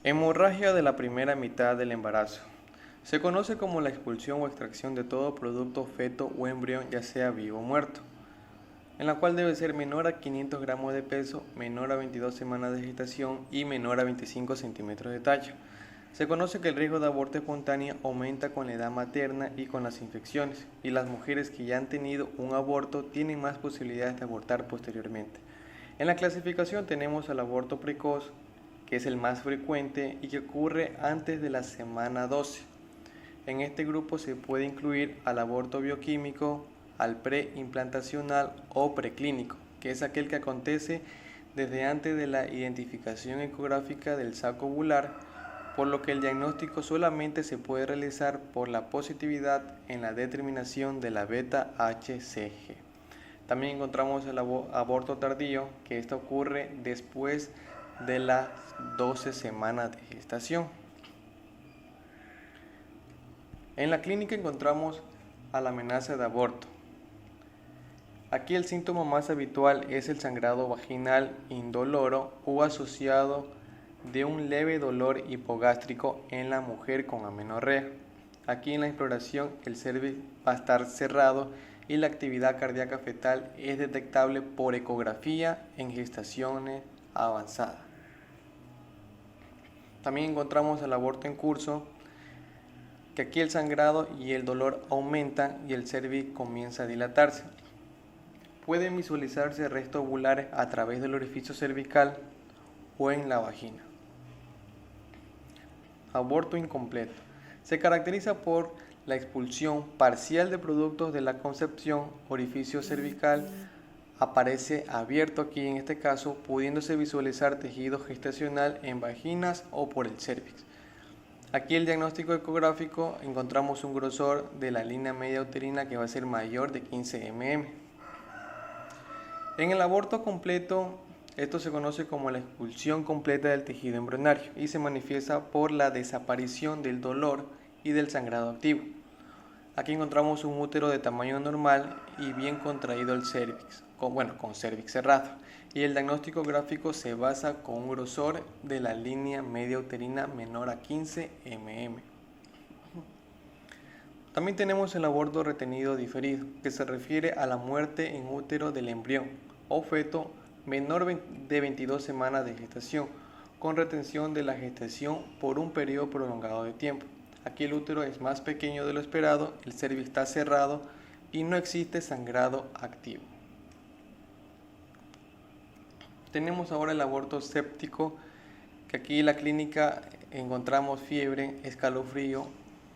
Hemorragia de la primera mitad del embarazo. Se conoce como la expulsión o extracción de todo producto, feto o embrión, ya sea vivo o muerto, en la cual debe ser menor a 500 gramos de peso, menor a 22 semanas de gestación y menor a 25 centímetros de talla. Se conoce que el riesgo de aborto espontáneo aumenta con la edad materna y con las infecciones, y las mujeres que ya han tenido un aborto tienen más posibilidades de abortar posteriormente. En la clasificación tenemos al aborto precoz, que es el más frecuente y que ocurre antes de la semana 12. En este grupo se puede incluir al aborto bioquímico, al preimplantacional o preclínico, que es aquel que acontece desde antes de la identificación ecográfica del saco ovular, por lo que el diagnóstico solamente se puede realizar por la positividad en la determinación de la beta-HCG. También encontramos el aborto tardío, que esto ocurre después de las 12 semanas de gestación. En la clínica encontramos a la amenaza de aborto. Aquí el síntoma más habitual es el sangrado vaginal indoloro o asociado de un leve dolor hipogástrico en la mujer con amenorrea. Aquí en la exploración el cervix va a estar cerrado y la actividad cardíaca fetal es detectable por ecografía en gestaciones avanzadas. También encontramos el aborto en curso, que aquí el sangrado y el dolor aumentan y el cervix comienza a dilatarse. Pueden visualizarse restos ovulares a través del orificio cervical o en la vagina. Aborto incompleto. Se caracteriza por la expulsión parcial de productos de la concepción, orificio cervical aparece abierto aquí en este caso, pudiéndose visualizar tejido gestacional en vaginas o por el cervix. Aquí el diagnóstico ecográfico encontramos un grosor de la línea media uterina que va a ser mayor de 15 mm. En el aborto completo, esto se conoce como la expulsión completa del tejido embrionario y se manifiesta por la desaparición del dolor y del sangrado activo. Aquí encontramos un útero de tamaño normal y bien contraído el cervix, con cervix cerrado. Y el diagnóstico gráfico se basa con un grosor de la línea media uterina menor a 15 mm. También tenemos el aborto retenido diferido, que se refiere a la muerte en útero del embrión o feto menor de 22 semanas de gestación, con retención de la gestación por un periodo prolongado de tiempo. Aquí el útero es más pequeño de lo esperado, el cervix está cerrado y no existe sangrado activo. Tenemos ahora el aborto séptico, que aquí en la clínica encontramos fiebre, escalofrío,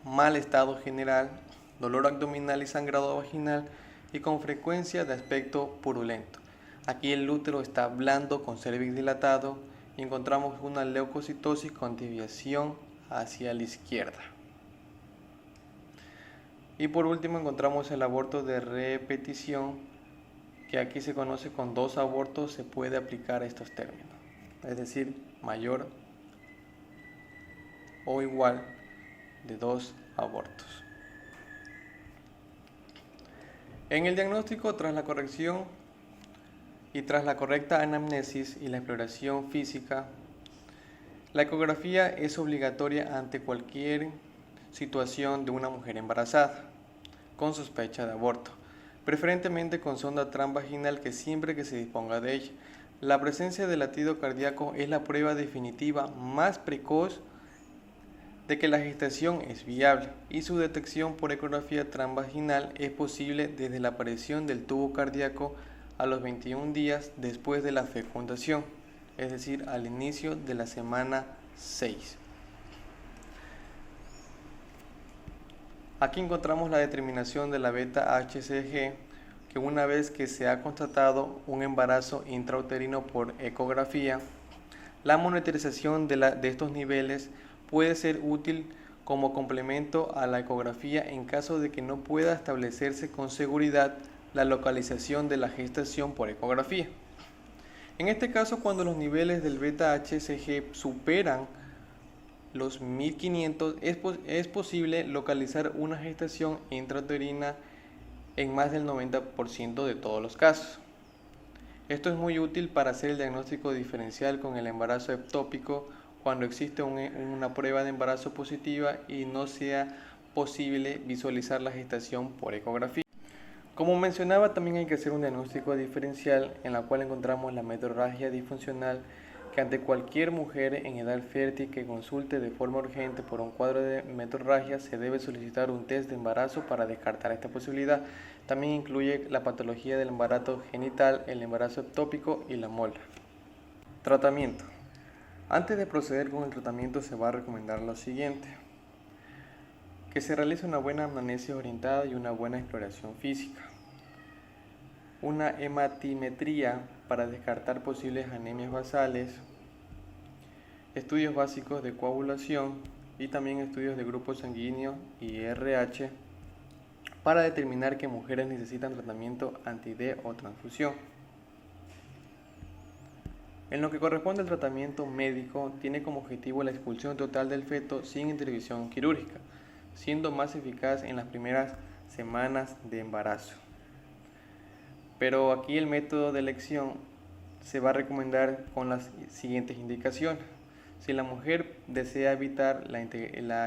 mal estado general, dolor abdominal y sangrado vaginal y con frecuencia de aspecto purulento. Aquí el útero está blando con cervix dilatado y encontramos una leucocitosis con desviación hacia la izquierda. Y por último encontramos el aborto de repetición, que aquí se conoce con 2 abortos, se puede aplicar a estos términos, es decir, mayor o igual de 2 abortos. En el diagnóstico, tras la corrección y tras la correcta anamnesis y la exploración física, la ecografía es obligatoria ante cualquier situación de una mujer embarazada con sospecha de aborto, preferentemente con sonda transvaginal que siempre que se disponga de ella. La presencia de latido cardíaco es la prueba definitiva más precoz de que la gestación es viable y su detección por ecografía transvaginal es posible desde la aparición del tubo cardíaco a los 21 días después de la fecundación, es decir, al inicio de la semana 6. Aquí encontramos la determinación de la beta-HCG, que una vez que se ha constatado un embarazo intrauterino por ecografía, la monitorización de estos niveles puede ser útil como complemento a la ecografía en caso de que no pueda establecerse con seguridad la localización de la gestación por ecografía. En este caso, cuando los niveles del beta-HCG superan los 1500, es posible localizar una gestación intrauterina en más del 90% de todos los casos. Esto es muy útil para hacer el diagnóstico diferencial con el embarazo ectópico cuando existe una prueba de embarazo positiva y no sea posible visualizar la gestación por ecografía. Como mencionaba, también hay que hacer un diagnóstico diferencial en la cual encontramos la menorragia disfuncional, que ante cualquier mujer en edad fértil que consulte de forma urgente por un cuadro de menorragia se debe solicitar un test de embarazo para descartar esta posibilidad. También incluye la patología del embarazo genital, el embarazo ectópico y la mola. Tratamiento. Antes de proceder con el tratamiento se va a recomendar lo siguiente: que se realice una buena amnesia orientada y una buena exploración física, una hematimetría para descartar posibles anemias basales, estudios básicos de coagulación y también estudios de grupo sanguíneo y RH para determinar qué mujeres necesitan tratamiento anti-D o transfusión. En lo que corresponde al tratamiento médico, tiene como objetivo la expulsión total del feto sin intervención quirúrgica, siendo más eficaz en las primeras semanas de embarazo. Pero aquí el método de elección se va a recomendar con las siguientes indicaciones. Si la mujer desea evitar la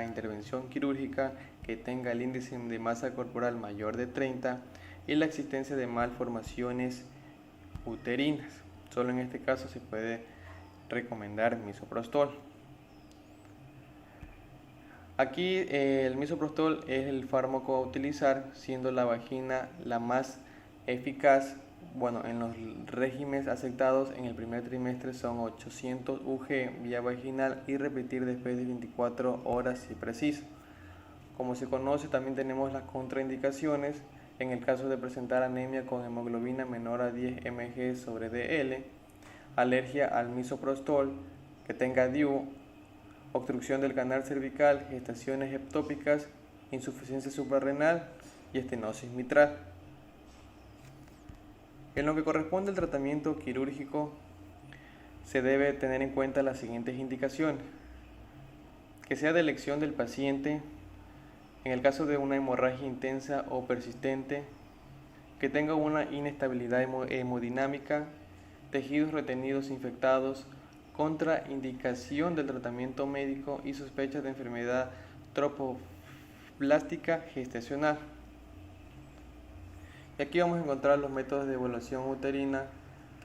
intervención quirúrgica, que tenga el índice de masa corporal mayor de 30 y la existencia de malformaciones uterinas. Solo en este caso se puede recomendar misoprostol. Aquí el misoprostol es el fármaco a utilizar, siendo la vagina la más eficaz. Bueno, en los regímenes aceptados en el primer trimestre son 800 UG vía vaginal y repetir después de 24 horas si preciso. Como se conoce, también tenemos las contraindicaciones en el caso de presentar anemia con hemoglobina menor a 10 mg sobre dl, alergia al misoprostol, que tenga DIU, obstrucción del canal cervical, gestaciones ectópicas, insuficiencia suprarrenal y estenosis mitral. En lo que corresponde al tratamiento quirúrgico, se debe tener en cuenta las siguientes indicaciones: que sea de elección del paciente, en el caso de una hemorragia intensa o persistente, que tenga una inestabilidad hemodinámica, tejidos retenidos infectados, contraindicación del tratamiento médico y sospechas de enfermedad trofoblástica gestacional. Y aquí vamos a encontrar los métodos de evaluación uterina.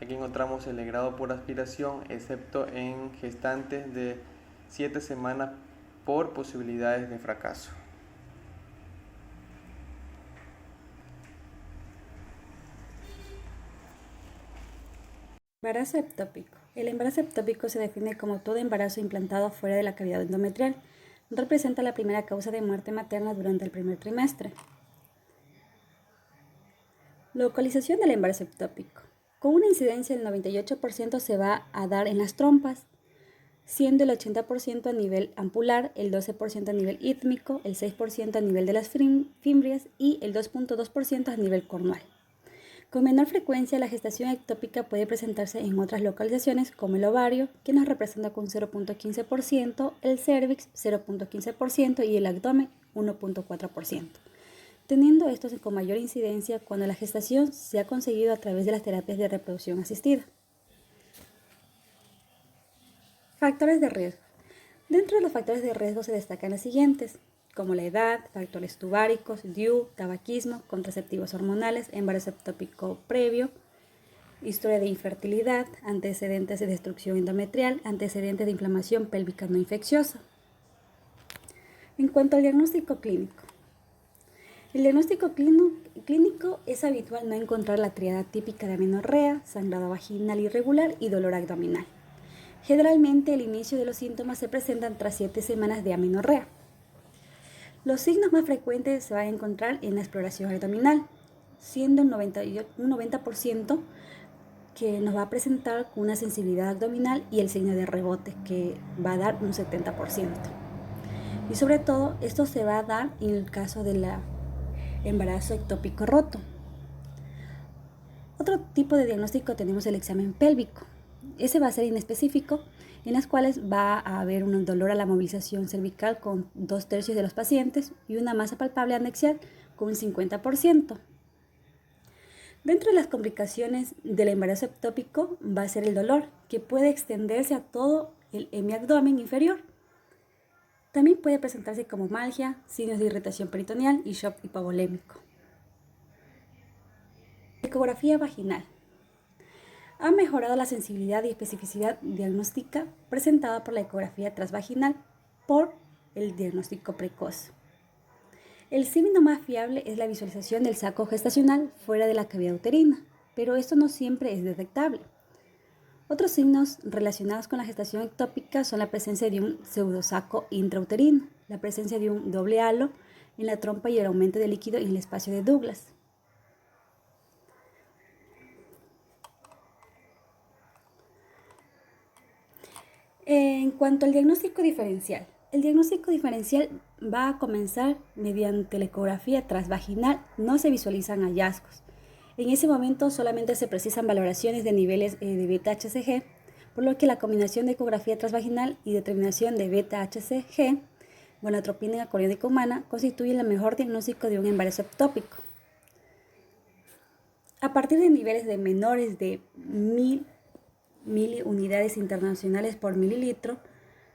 Aquí encontramos el legrado por aspiración, excepto en gestantes de 7 semanas por posibilidades de fracaso. Embarazo ectópico. El embarazo ectópico se define como todo embarazo implantado fuera de la cavidad endometrial. Representa la primera causa de muerte materna durante el primer trimestre. Localización del embarazo ectópico. Con una incidencia del 98% se va a dar en las trompas, siendo el 80% a nivel ampular, el 12% a nivel ítmico, el 6% a nivel de las fimbrias y el 2.2% a nivel cornual. Con menor frecuencia, la gestación ectópica puede presentarse en otras localizaciones como el ovario, que nos representa con 0.15%, el cérvix 0.15% y el abdomen 1.4%, teniendo estos con mayor incidencia cuando la gestación se ha conseguido a través de las terapias de reproducción asistida. Factores de riesgo. Dentro de los factores de riesgo se destacan los siguientes, como la edad, factores tubáricos, DIU, tabaquismo, contraceptivos hormonales, embarazo ectópico previo, historia de infertilidad, antecedentes de destrucción endometrial, antecedentes de inflamación pélvica no infecciosa. En cuanto al diagnóstico clínico. El diagnóstico clínico es habitual no encontrar la tríada típica de amenorrea, sangrado vaginal irregular y dolor abdominal. Generalmente el inicio de los síntomas se presentan tras 7 semanas de amenorrea. Los signos más frecuentes se van a encontrar en la exploración abdominal, siendo un 90% que nos va a presentar con una sensibilidad abdominal y el signo de rebote, que va a dar un 70%. Y sobre todo, esto se va a dar en el caso del embarazo ectópico roto. Otro tipo de diagnóstico tenemos el examen pélvico. Ese va a ser inespecífico, en las cuales va a haber un dolor a la movilización cervical con 2/3 de los pacientes y una masa palpable anexial con un 50%. Dentro de las complicaciones del embarazo ectópico va a ser el dolor, que puede extenderse a todo el hemiabdomen inferior. También puede presentarse como malgia, signos de irritación peritoneal y shock hipovolémico. Ecografía vaginal. Ha mejorado la sensibilidad y especificidad diagnóstica presentada por la ecografía transvaginal por el diagnóstico precoz. El signo más fiable es la visualización del saco gestacional fuera de la cavidad uterina, pero esto no siempre es detectable. Otros signos relacionados con la gestación ectópica son la presencia de un pseudosaco intrauterino, la presencia de un doble halo en la trompa y el aumento de líquido en el espacio de Douglas. En cuanto al diagnóstico diferencial, el diagnóstico diferencial va a comenzar mediante la ecografía transvaginal, no se visualizan hallazgos. En ese momento solamente se precisan valoraciones de niveles de beta-HCG, por lo que la combinación de ecografía transvaginal y determinación de beta-HCG, gonadotropina coriónica humana, constituye el mejor diagnóstico de un embarazo ectópico. A partir de niveles de menores de 1000 miliunidades internacionales por mililitro,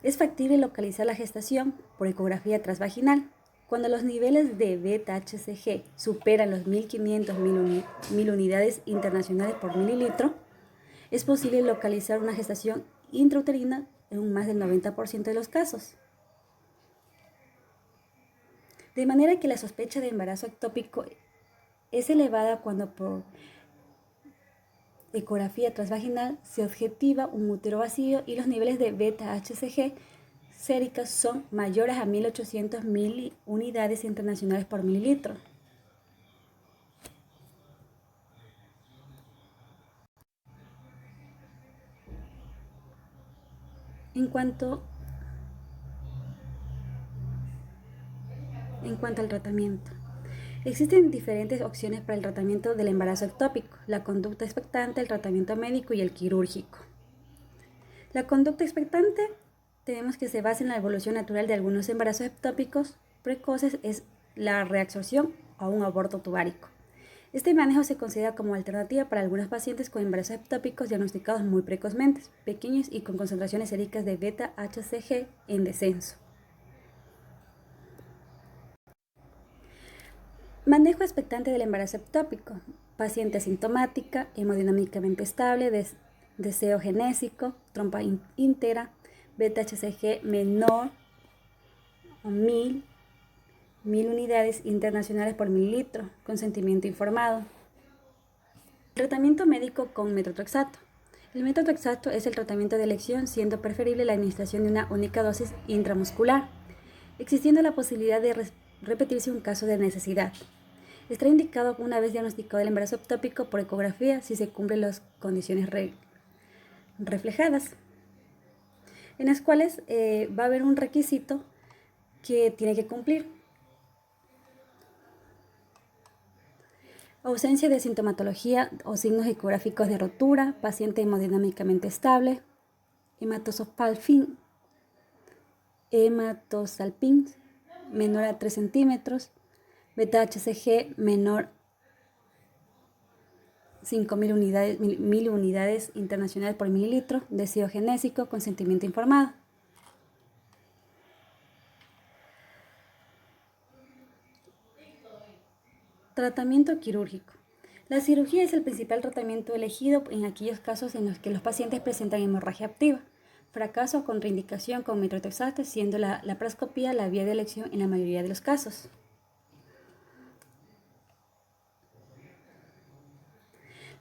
es factible localizar la gestación por ecografía transvaginal. Cuando los niveles de beta-HCG superan los 1500 milunidades internacionales por mililitro, es posible localizar una gestación intrauterina en un más del 90% de los casos. De manera que la sospecha de embarazo ectópico es elevada cuando por ecografía transvaginal se objetiva un útero vacío y los niveles de beta-HCG séricas son mayores a 1800 miliunidades internacionales por mililitro. En cuanto al tratamiento, existen diferentes opciones para el tratamiento del embarazo ectópico: la conducta expectante, el tratamiento médico y el quirúrgico. La conducta expectante tenemos que se basa en la evolución natural de algunos embarazos ectópicos precoces, es la reabsorción o un aborto tubárico. Este manejo se considera como alternativa para algunos pacientes con embarazos ectópicos diagnosticados muy precozmente, pequeños y con concentraciones séricas de beta-HCG en descenso. Manejo expectante del embarazo ectópico. Paciente asintomática, hemodinámicamente estable, deseo genésico, trompa íntegra, beta-HCG menor a 1000 unidades internacionales por mililitro, consentimiento informado. Tratamiento médico con metotrexato. El metotrexato es el tratamiento de elección, siendo preferible la administración de una única dosis intramuscular, existiendo la posibilidad de repetirse un caso de necesidad. Está indicado una vez diagnosticado el embarazo ectópico por ecografía si se cumplen las condiciones reflejadas, en las cuales va a haber un requisito que tiene que cumplir. Ausencia de sintomatología o signos ecográficos de rotura, paciente hemodinámicamente estable, hematosalping menor a 3 centímetros, beta-HCG menor 5.000 unidades internacionales por mililitro, deseo genésico, consentimiento informado. Tratamiento quirúrgico. La cirugía es el principal tratamiento elegido en aquellos casos en los que los pacientes presentan hemorragia activa. Fracaso o contraindicación con metotrexato, siendo la laparoscopía la vía de elección en la mayoría de los casos.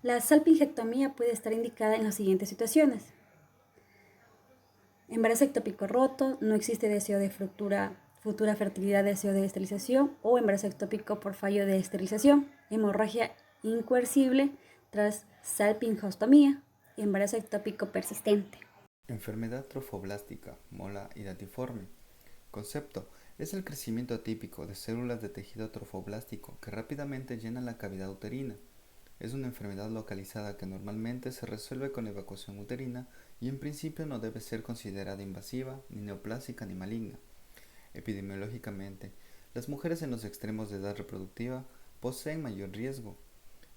La salpingectomía puede estar indicada en las siguientes situaciones: embarazo ectópico roto, no existe deseo de futura fertilidad, deseo de esterilización, o embarazo ectópico por fallo de esterilización, hemorragia incoercible tras salpingectomía, embarazo ectópico persistente. Enfermedad trofoblástica, mola y datiforme. Concepto: es el crecimiento atípico de células de tejido trofoblástico que rápidamente llenan la cavidad uterina. Es una enfermedad localizada que normalmente se resuelve con evacuación uterina y en principio no debe ser considerada invasiva, ni neoplásica ni maligna. Epidemiológicamente, las mujeres en los extremos de edad reproductiva poseen mayor riesgo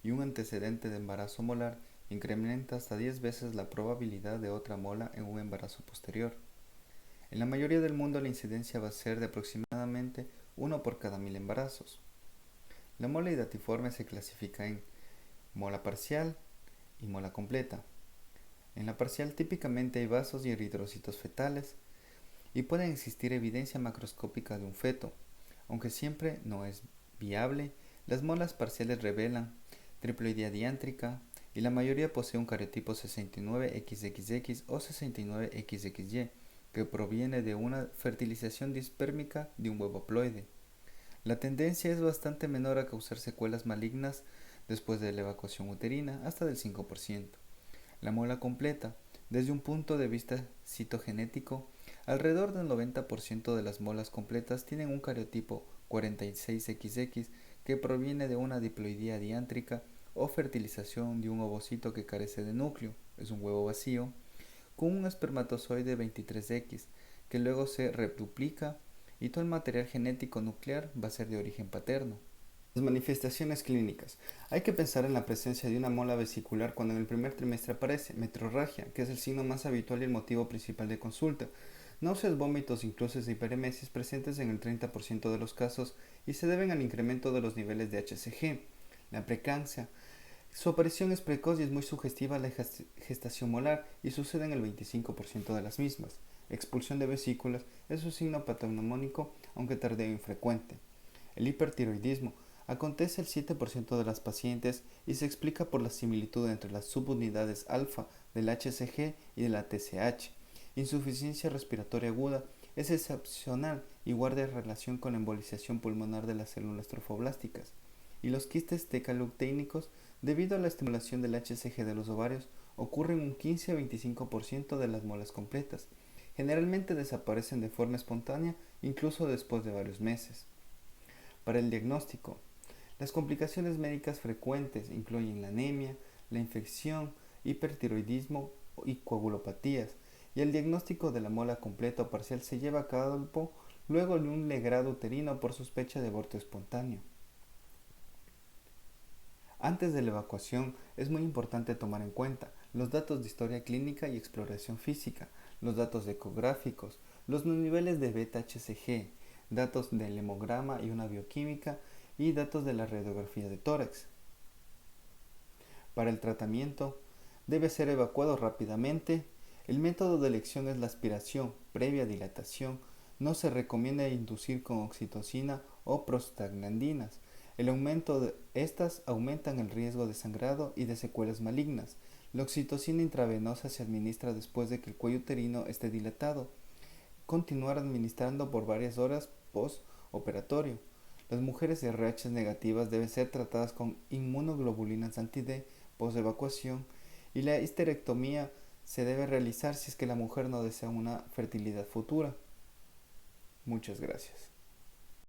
y un antecedente de embarazo molar incrementa hasta 10 veces la probabilidad de otra mola en un embarazo posterior. En la mayoría del mundo la incidencia va a ser de aproximadamente 1 por cada 1000 embarazos. La mola hidatiforme se clasifica en mola parcial y mola completa. En la parcial típicamente hay vasos y eritrocitos fetales y puede existir evidencia macroscópica de un feto, aunque siempre no es viable. Las molas parciales revelan triploidea diántrica y la mayoría posee un cariotipo 69XXX o 69XXY que proviene de una fertilización dispérmica de un huevo haploide. La tendencia es bastante menor a causar secuelas malignas después de la evacuación uterina, hasta del 5%. La mola completa, desde un punto de vista citogenético, alrededor del 90% de las molas completas tienen un cariotipo 46XX que proviene de una diploidea diántrica o fertilización de un ovocito que carece de núcleo, es un huevo vacío, con un espermatozoide 23X que luego se reduplica y todo el material genético nuclear va a ser de origen paterno. Las manifestaciones clínicas. Hay que pensar en la presencia de una mola vesicular cuando en el primer trimestre aparece metrorragia, que es el signo más habitual y el motivo principal de consulta. Náuseas, vómitos, incluso hiperemesis presentes en el 30% de los casos y se deben al incremento de los niveles de HCG. La preeclampsia. Su aparición es precoz y es muy sugestiva a la gestación molar y sucede en el 25% de las mismas. Expulsión de vesículas es un signo patognomónico, aunque tardío e infrecuente. El hipertiroidismo acontece el 7% de las pacientes y se explica por la similitud entre las subunidades alfa del HCG y de la TSH. Insuficiencia respiratoria aguda es excepcional y guarda relación con la embolización pulmonar de las células trofoblásticas. Y los quistes decaleuténicos, debido a la estimulación del HCG de los ovarios, ocurren un 15 a 25% de las molas completas. Generalmente desaparecen de forma espontánea, incluso después de varios meses. Para el diagnóstico, las complicaciones médicas frecuentes incluyen la anemia, la infección, hipertiroidismo y coagulopatías, y el diagnóstico de la mola completa o parcial se lleva a cabo luego de un legrado uterino por sospecha de aborto espontáneo. Antes de la evacuación es muy importante tomar en cuenta los datos de historia clínica y exploración física, los datos ecográficos, los niveles de beta-HCG, datos del hemograma y una bioquímica y datos de la radiografía de tórax. Para el tratamiento debe ser evacuado rápidamente. El método de elección es la aspiración previa dilatación. No se recomienda inducir con oxitocina o prostaglandinas. El aumento de estas aumentan el riesgo de sangrado y de secuelas malignas. La oxitocina intravenosa se administra después de que el cuello uterino esté dilatado. Continuar administrando por varias horas postoperatorio. Las mujeres RH negativas deben ser tratadas con inmunoglobulinas anti-D post-evacuación y la histerectomía se debe realizar si es que la mujer no desea una fertilidad futura. Muchas gracias.